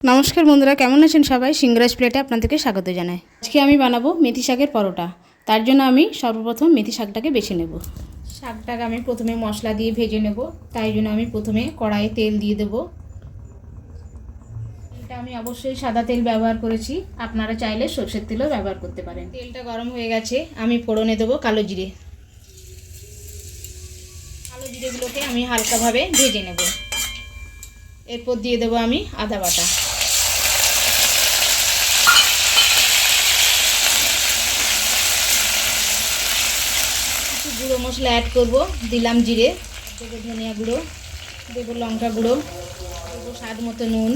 নমস্কার বন্ধুরা, কেমন আছেন সবাই? সিংরাজ প্লেটে আপনাদেরকে স্বাগত জানাই। আজকে আমি বানাবো মেথি শাকের পরোটা। তার জন্য আমি সর্বপ্রথম মেথি শাকটাকে বেছে নেব। শাকটাকে আমি প্রথমে মশলা দিয়ে ভেজে নেব, তাই জন্য আমি প্রথমে কড়াইয়ে তেল দিয়ে দেব। তেলটা আমি অবশ্যই সাদা তেল ব্যবহার করেছি, আপনারা চাইলে সরষের তেলও ব্যবহার করতে পারেন। তেলটা গরম হয়ে গেছে, আমি ফোড়নে দেবো কালো জিরে। কালো জিরেগুলোকে আমি হালকাভাবে ভেজে নেব। এরপর দিয়ে দেবো আমি আদা বাটা। গুঁড়ো মশলা অ্যাড করব, দিলাম জিরে, দেবো ধনিয়া গুঁড়ো, দেবো লঙ্কা গুঁড়ো, দেবো স্বাদ মতো নুন,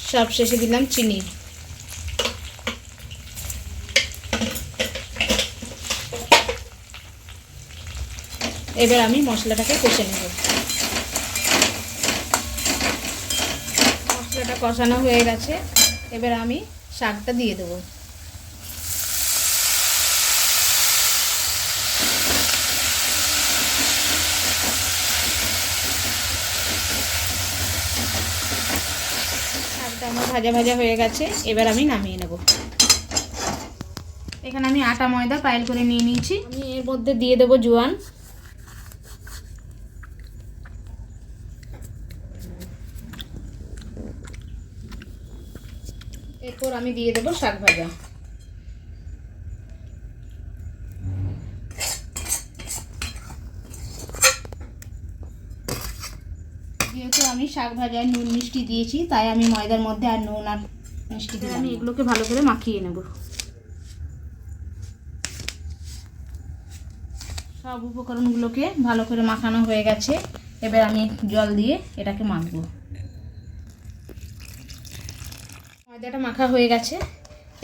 সব শেষে দিলাম চিনি। এবার আমি মশলাটাকে কষে নেব। মশলাটা কষানো হয়ে গেছে, এবার আমি শাকটা দিয়ে দেবো। শাকটা আমার ভাজা ভাজা হয়ে গেছে, এবার আমি নামিয়ে নেব। এখানে আমি আটা ময়দা পাইল করে নিয়ে নিয়েছি, আমি এর মধ্যে দিয়ে দেবো জোয়ান, এরপর আমি দিয়ে দেবো শাক ভাজা। যেহেতু আমি শাক ভাজায় নুন মিষ্টি দিয়েছি, তাই আমি ময়দার মধ্যে আর নুন আর মিষ্টি দিয়ে আমি এগুলোকে ভালো করে মাখিয়ে নেব। সব উপকরণগুলোকে ভালো করে মাখানো হয়ে গেছে, এবার আমি জল দিয়ে এটাকে মাখবো। ময়দাটা মাখা হয়ে গেছে,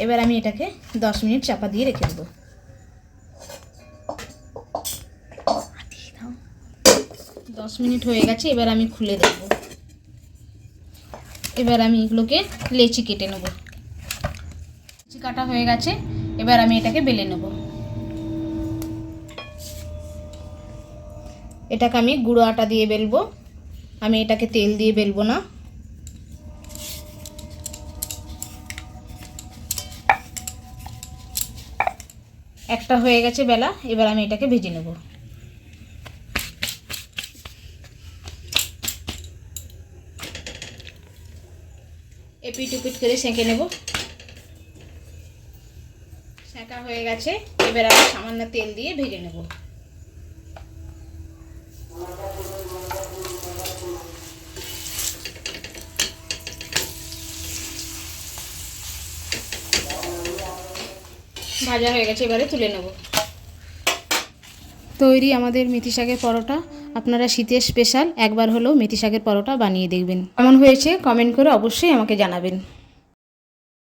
এবার আমি এটাকে 10 মিনিট চাপা দিয়ে রেখে দেবো। 10 মিনিট হয়ে গেছে, এবার আমি খুলে দেব। এবার আমি এগুলোকে লেচি কেটে নেব। লেচি কাটা হয়ে গেছে, এবার আমি এটাকে বেলে নেব। এটাকে আমি গুঁড়ো আটা দিয়ে বেলবো, আমি এটাকে তেল দিয়ে বেলবো না। একটা হয়ে গেছে বেলা, এবার আমি এটাকে ভেজে নেব। এপিট উপিট করে সেঁকে নেব। সেঁকা হয়ে গেছে, এবার আমি সামান্য তেল দিয়ে ভেজে নেব। ভাজা হয়ে গেছে, এবারে তুলে নেব। তৈরি আমাদের মেথি শাকের পরোটা। আপনারা শীতের স্পেশাল একবার হলেও মেথি শাকের পরোটা বানিয়ে দেখবেন। কেমন হয়েছে কমেন্ট করে অবশ্যই আমাকে জানাবেন।